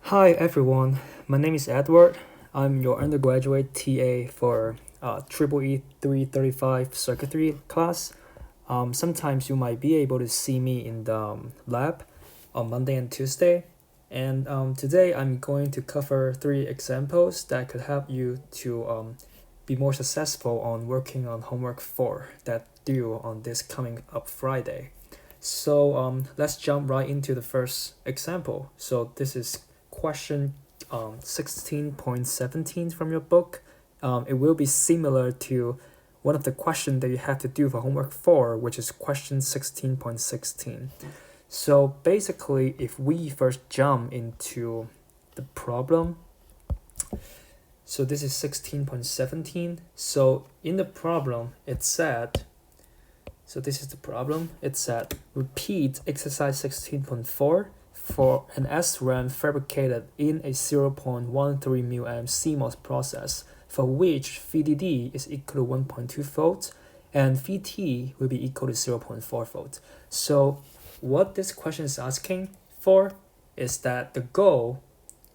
Hi everyone, my name is Edward. I'm your undergraduate TA for EEE335 circuitry class. Sometimes you might be able to see me in the lab on Monday and Tuesday. And today I'm going to cover 3 examples that could help you to be more successful on working on homework 4 that due on this coming up Friday. So let's jump right into the first example. So this is question 16.17 from your book. It will be similar to one of the questions that you have to do for homework 4, which is question 16.16. So basically, if we first jump into the problem, so this is 16.17. So in the problem, it said, so this is the problem. It said, repeat exercise 16.4 for an SRAM fabricated in a 0.13 μA CMOS process for which VDD is equal to 1.2 volts and VT will be equal to 0.4 volts. So what this question is asking for is that the goal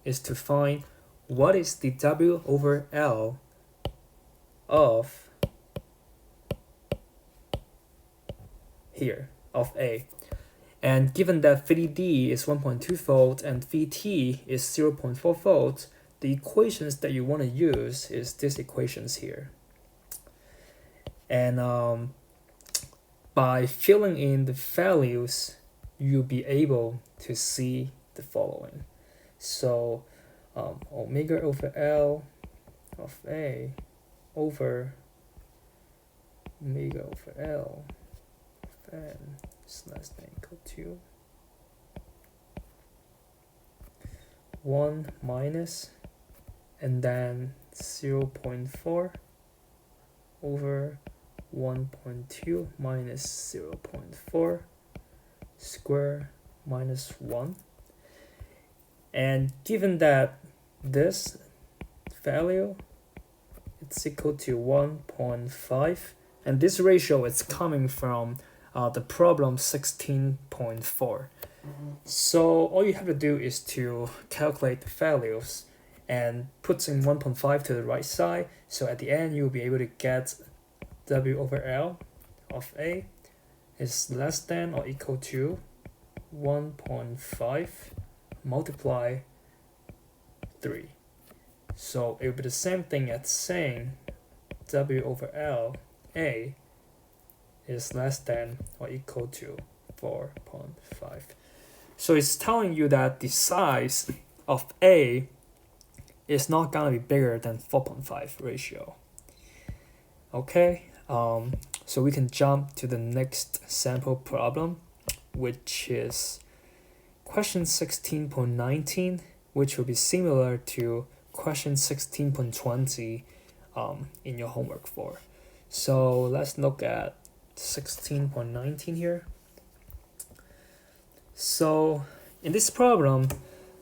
is to find what is the W over L of here, of A. And given that VDD is 1.2 volts and VT is 0.4 volts, the equations that you want to use is these equations here. And by filling in the values, you'll be able to see the following. So omega over L of A over omega over L of N is less than or equal to 1 minus and then 0.4 over 1.2 minus 0.4 square minus 1. And given that this value it's equal to 1.5, and this ratio is coming from the problem 16.4. So all you have to do is to calculate the values and put in 1.5 to the right side. So at the end, you'll be able to get W over L of A is less than or equal to 1.5 multiply 3. So it will be the same thing as saying W over L A is less than or equal to 4.5. So it's telling you that the size of A is not gonna be bigger than 4.5 ratio. Okay, so we can jump to the next sample problem, which is question 16.19, which will be similar to question 16.20 in your homework 4. So let's look at 16.19 here. So in this problem,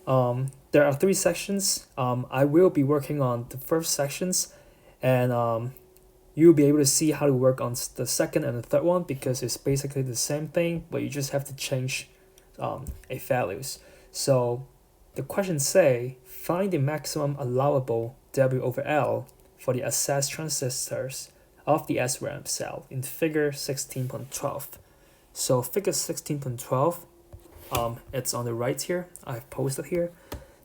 there are 3 sections. I will be working on the first sections, and you'll be able to see how to work on the second and the third one because it's basically the same thing, but you just have to change a values. So the questions say, find the maximum allowable W over L for the assessed transistors of the SRAM cell in figure 16.12. So figure 16.12, it's on the right here, I've posted here,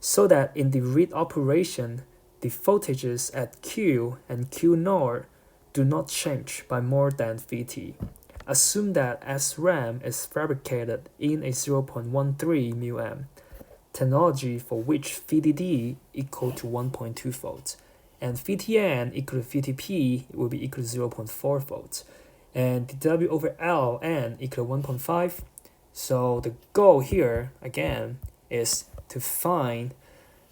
so that in the read operation, the voltages at Q and Q naught do not change by more than VT. Assume that SRAM is fabricated in a 0.13 μA technology for which VDD equal to 1.2 volts and VTN equal to VTP will be equal to 0.4 volts and the W over Ln equal to 1.5. So the goal here again is to find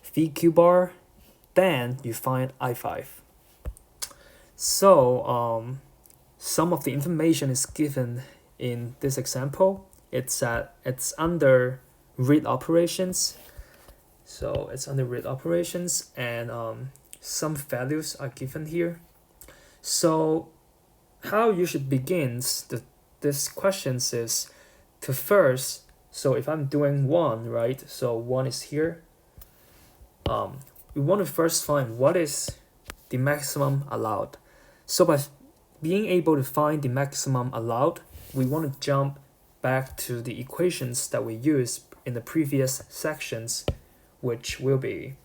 VQ bar, then you find I5. So some of the information is given in this example. It's under read operations. So it's under read operations and some values are given here. So how you should begin this questions is to first, so if I'm doing 1, right? So 1 is here. we want to first find what is the maximum allowed. So by being able to find the maximum allowed, we want to jump back to the equations that we used in the previous sections, which will be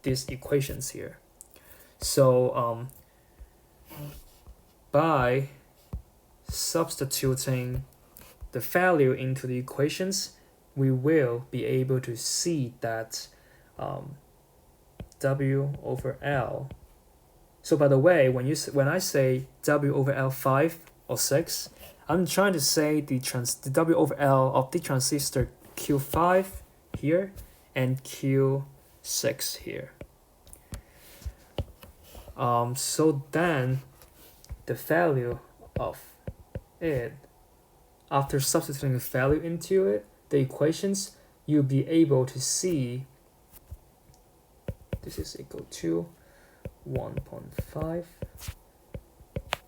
these equations here. So by substituting the value into the equations, we will be able to see that W over L. So by the way, when I say W over L 5 or 6, I'm trying to say the W over L of the transistor Q5 here and Q6 here. So then the value of it, after substituting the value into it, the equations, you'll be able to see this is equal to 1.5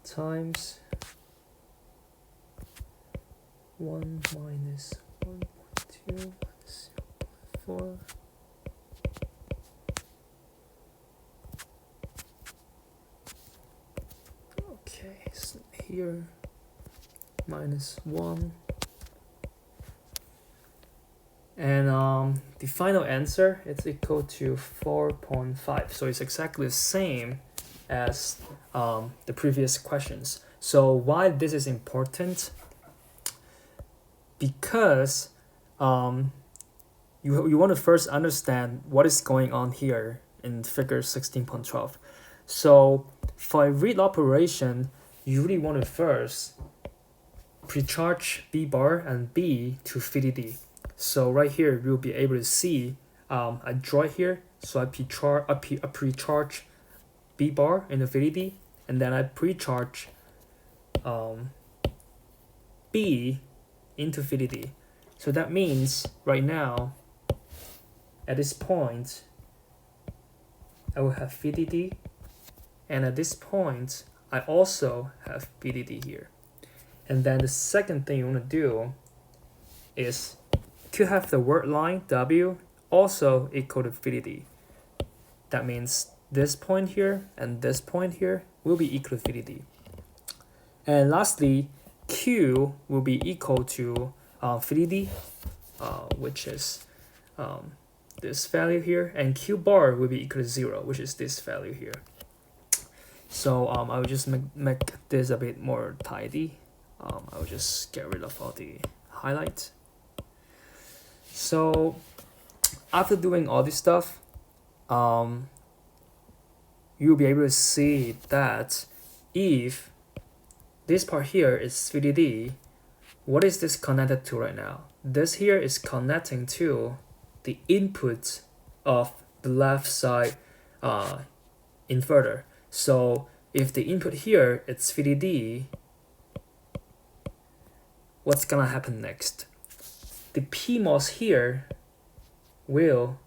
times 1 minus 1.2 minus 0.4. Okay, so here minus 1. And the final answer is equal to 4.5. So it's exactly the same as the previous questions. So why this is important? Because you want to first understand what is going on here in figure 16.12. So for a read operation, you really want to first pre-charge B bar and B to VDD. So right here, you'll be able to see I draw here. So I pre-charge B bar in the VDD, and then I pre-charge B into VDD. So that means right now, at this point, I will have VDD, and at this point, I also have VDD here. And then the second thing you want to do is to have the word line W also equal to VDD. That means this point here and this point here will be equal to VDD. And lastly, Q will be equal to VDD, which is this value here, and Q bar will be equal to 0, which is this value here. So I will just make this a bit more tidy. I will just get rid of all the highlights. So after doing all this stuff, you'll be able to see that if this part here is VDD, what is this connected to right now? This here is connecting to the input of the left side inverter. So if the input here is VDD, what's gonna happen next? The PMOS here will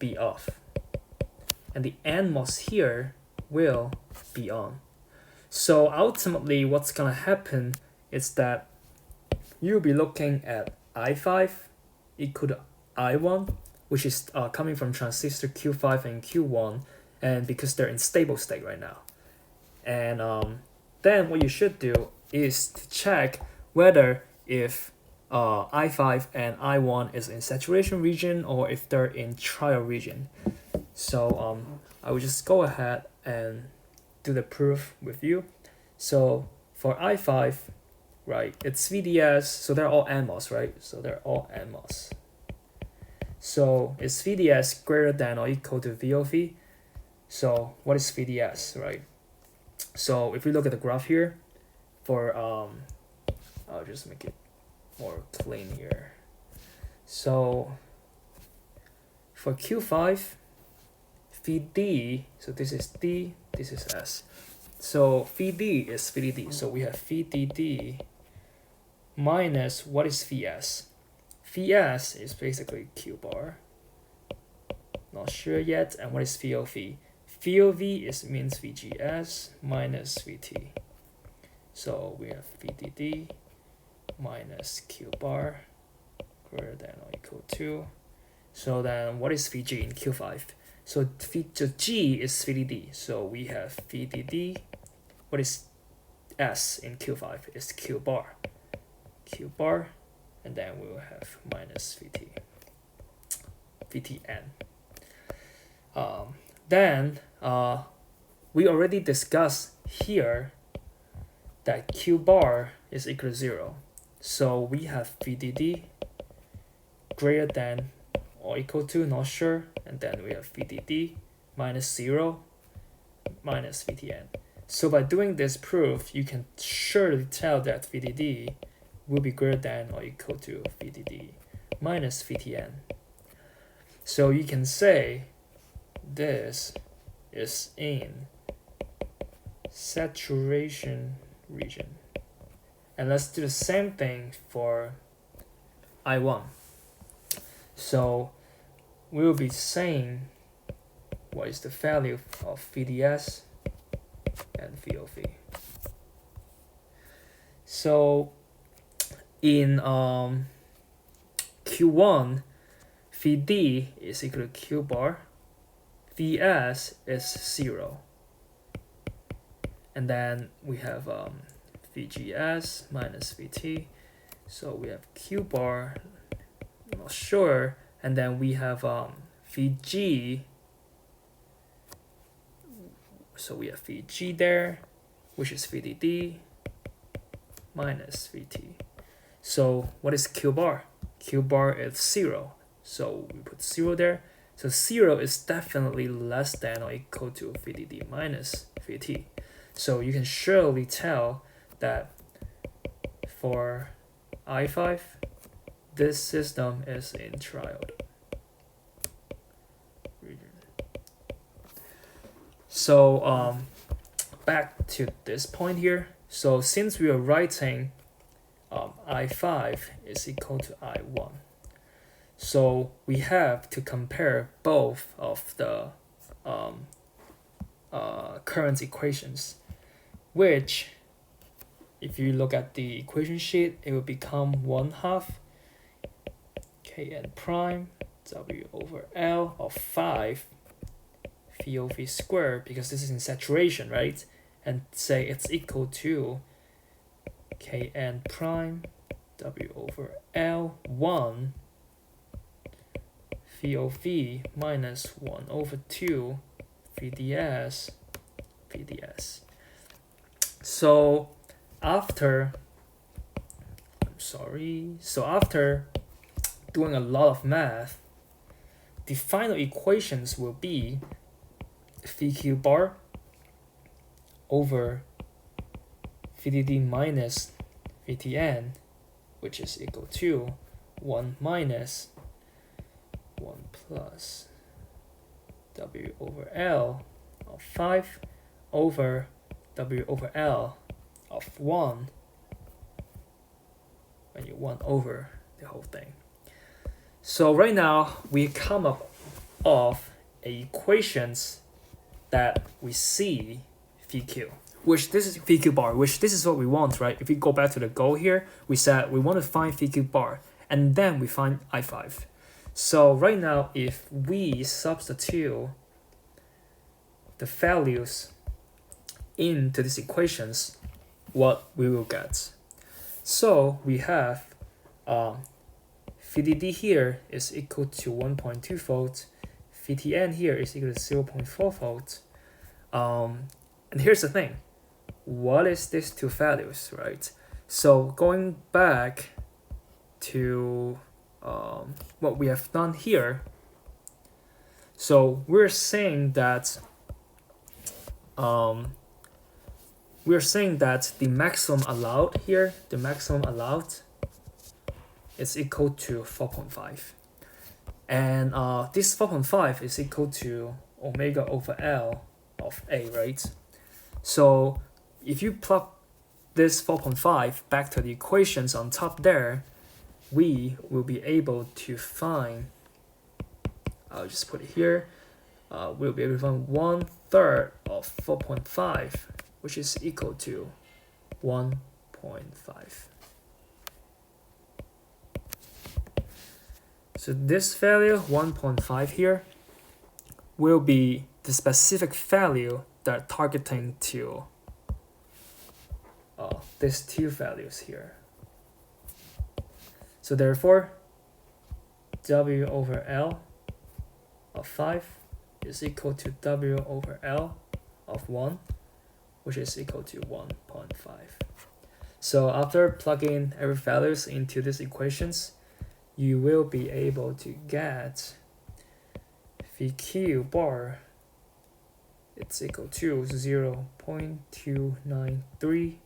be off, and the NMOS here will be on. So ultimately, what's gonna happen is that you'll be looking at I5 equal to I1, which is coming from transistor Q5 and Q1, and because they're in stable state right now. And then what you should do is to check whether if I5 and I1 is in saturation region or if they're in trial region. So I will just go ahead and do the proof with you. So for I5, right, it's VDS, so they're all NMOS, right? So they're all NMOS. So is VDS greater than or equal to VOV? So what is VDS, right? So if we look at the graph here, for I'll just make it more clean here. So for Q5, VD, so this is D, this is S. So VD is VDD, so we have VDD minus what is VS? VS is basically Q bar. Not sure yet. And what is VOV? VOV means VGS minus VT. So we have VDD minus Q bar greater than or equal to So then what is Vg in Q5? So G is VDD. So we have VDD. What is S in Q5? Is Q bar. Q bar. And then we will have minus VTN. Then we already discussed here that Q bar is equal to 0. So we have VDD greater than or equal to, not sure, and then we have VDD minus 0 minus VTN. So by doing this proof, you can surely tell that VDD will be greater than or equal to VDD minus VTN. So you can say this is in saturation region. And let's do the same thing for I1. So we will be saying what is the value of VDS and VOV. So in Q1, VD is equal to Q bar, VS is 0, and then we have VGS minus VT, so we have Q bar, not sure, and then we have VG, so we have VG there, which is VDD minus VT. So what is Q bar? Q bar is 0, so we put 0 there. So 0 is definitely less than or equal to VDD minus VT. So you can surely tell that for I5, this system is in triode region. So back to this point here. So since we are writing I5 is equal to I1, so we have to compare both of the current equations, which if you look at the equation sheet, it will become 1/2 Kn prime W over L of 5 VOV squared, because this is in saturation, right? And say it's equal to Kn prime W over L 1 VOV minus 1 over 2 VDS. So after doing a lot of math, the final equations will be VQ bar over VDD minus VTN, which is equal to 1 minus 1 plus W over L of 5 over W over L of 1 when you 1 over the whole thing. So right now we come up of equations that we see VQ, which this is VQ bar, which this is what we want, right? If we go back to the goal here, we said we want to find VQ bar and then we find I5. So right now, if we substitute the values into these equations, what we will get? So we have VDD here is equal to 1.2 volts, VTN here is equal to 0.4 volts. And here's the thing, what is these two values, right? So going back to what we have done here, so we're saying that the maximum allowed here, the maximum allowed is equal to 4.5, and this 4.5 is equal to omega over L of A, right? So if you plug this 4.5 back to the equations on top there, we will be able to find, I'll just put it here, we'll be able to find 1/3 of 4.5, which is equal to 1.5. So this value 1.5 here will be the specific value that targeting to these two values here. So therefore, W over L of 5 is equal to W over L of 1, which is equal to 1.5. So after plugging every values into these equations, you will be able to get VQ bar, it's equal to 0.293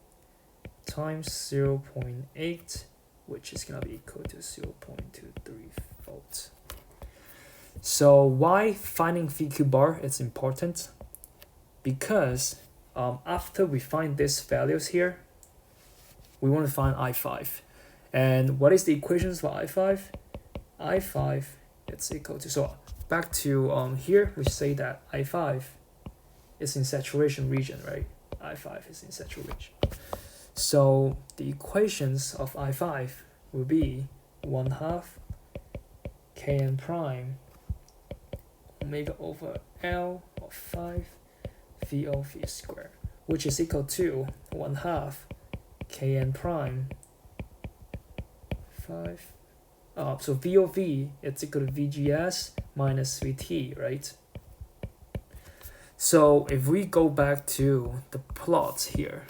times 0.8, which is going to be equal to 0.23 volts. So why finding VQ bar is important? Because after we find these values here, we want to find I5. And what is the equations for I5? I5, it's equal to, so back to here, we say that I5 is in saturation region, right? I5 is in saturation region. So the equations of I5 will be 1/2 Kn prime omega over L of 5 VOV squared, which is equal to 1/2 Kn prime 5. So VOV, it's equal to VGS minus VT, right? So if we go back to the plots here,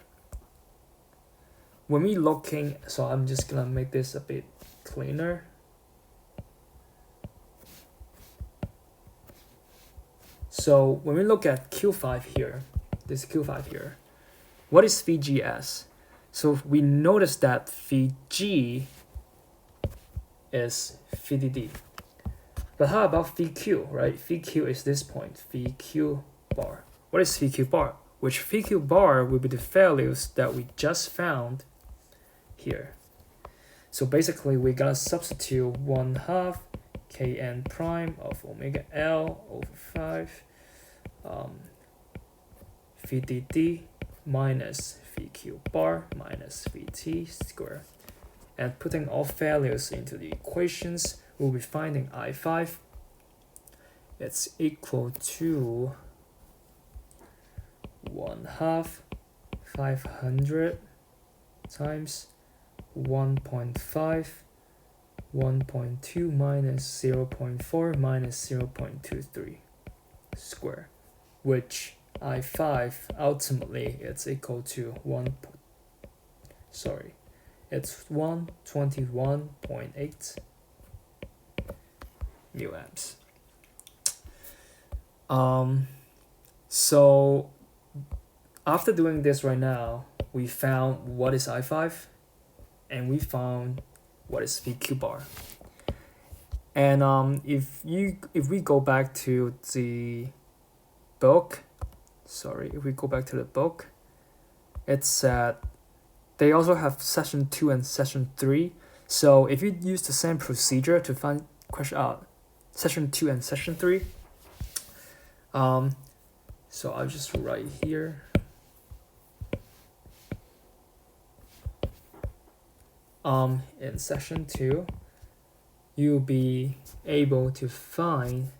when we looking, so I'm just gonna make this a bit cleaner. So when we look at Q5 here, this Q5 here, what is VGS? So we notice that VG is VDD. But how about VQ, right? VQ is this point, VQ bar. What is VQ bar? Which VQ bar will be the values that we just found here. So basically we gotta substitute 1/2 Kn prime of omega L over 5 VDD minus VQ bar minus VT squared. And putting all values into the equations, we'll be finding I5. It's equal to 1/2 500 times 1.5 1.2 minus 0.4 minus 0.23 square, which I5 ultimately it's equal to it's 121.8 milliamps. So after doing this right now, we found what is I5 and we found what is VQ bar. And if we go back to the book, it said they also have session 2 and session 3. So if you use the same procedure to find question out session 2 and session 3, so I'll just write here. In session 2, you'll be able to find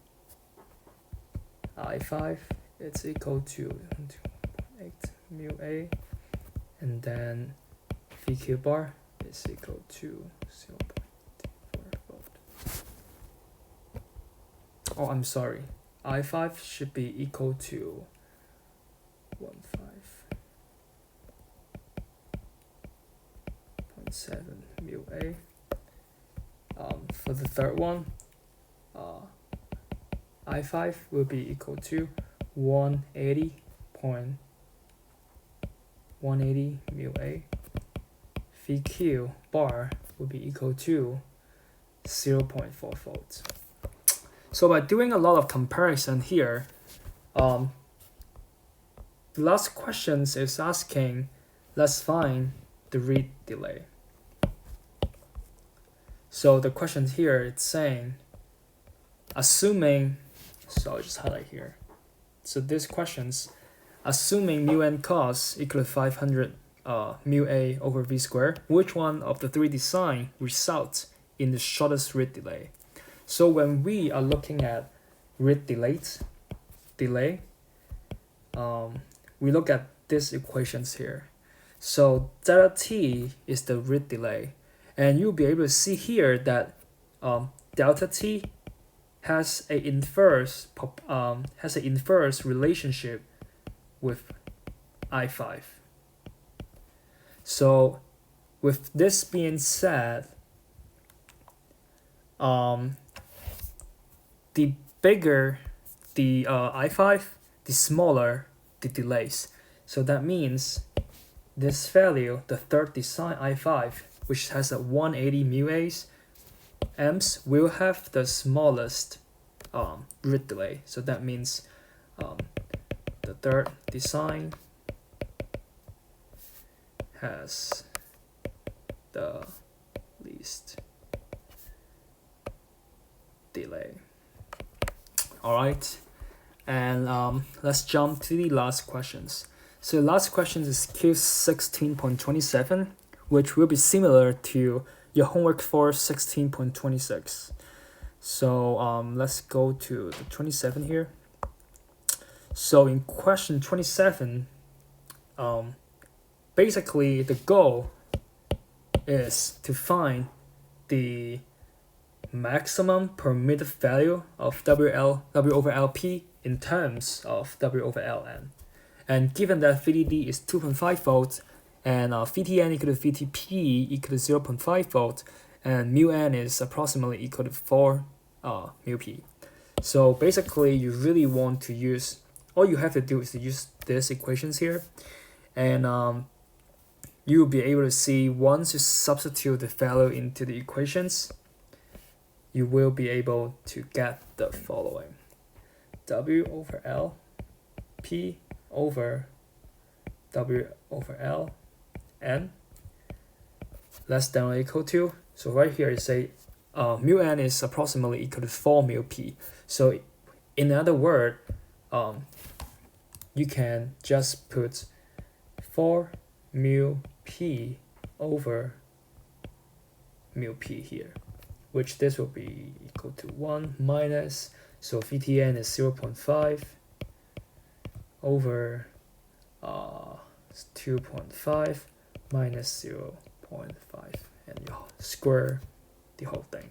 I5, it's equal to 1.8 mu A, and then VQ bar is equal to 0.4 volt. Oh, I'm sorry. I5 should be equal to 15.7 mu A. For the third one, I5 will be equal to 180 mu A. VQ bar will be equal to 0.4 volts. So by doing a lot of comparison here, the last questions is asking, let's find the read delay. So the question here, it's saying, assuming, so I'll just highlight here. So these questions, assuming mu n cos equal to 500 mu A over V squared, which one of the three design results in the shortest read delay? So when we are looking at read delay, we look at these equations here. So delta t is the read delay, and you'll be able to see here that delta t has an inverse relationship with I5. So with this being said, the bigger the I5, the smaller the delays. So that means this value, the third design I5, which has a 180 amps, will have the smallest read delay. So that means the third design has the least delay. All right, and let's jump to the last questions. So the last question is Q16.27, which will be similar to your homework for 16.26. So let's go to the 27 here. So in question 27, basically the goal is to find the maximum permitted value of W over LP in terms of W over Ln. And given that VDD is 2.5 volts and VTN equal to VTP equal to 0.5 volts and mu n is approximately equal to 4 mu p. So basically you really want to use, all you have to do is to use these equations here, and you'll be able to see once you substitute the value into the equations, you will be able to get the following: W over L P over W over L N less than or equal to. So right here you say mu n is approximately equal to 4 mu p. So in other words, you can just put 4 mu p over mu p here, which this will be equal to 1 minus, so VTN is 0.5 over 2.5 minus 0.5, and you square the whole thing.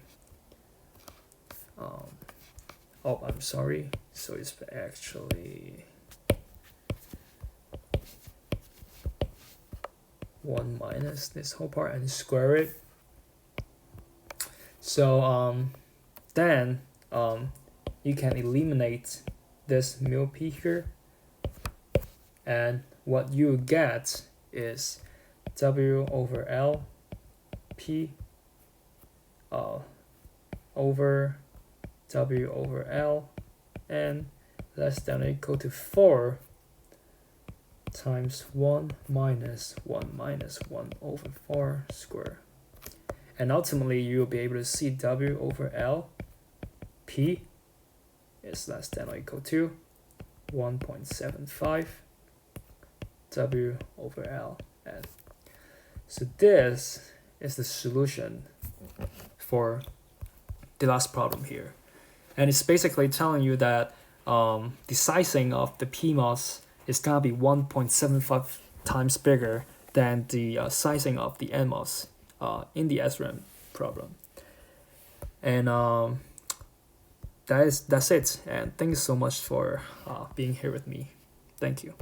Oh, I'm sorry, so it's actually 1 minus this whole part and square it. So then you can eliminate this mu p here, and what you get is W over L P over W over L n less than or equal to 4 times 1 minus 1 over 4 square. And ultimately you'll be able to see W over L P is less than or equal to 1.75 W over L n. So this is the solution for the last problem here. And it's basically telling you that the sizing of the PMOS is gonna be 1.75 times bigger than the sizing of the NMOS in the SRAM problem. And that's it. And thank you so much for being here with me. Thank you.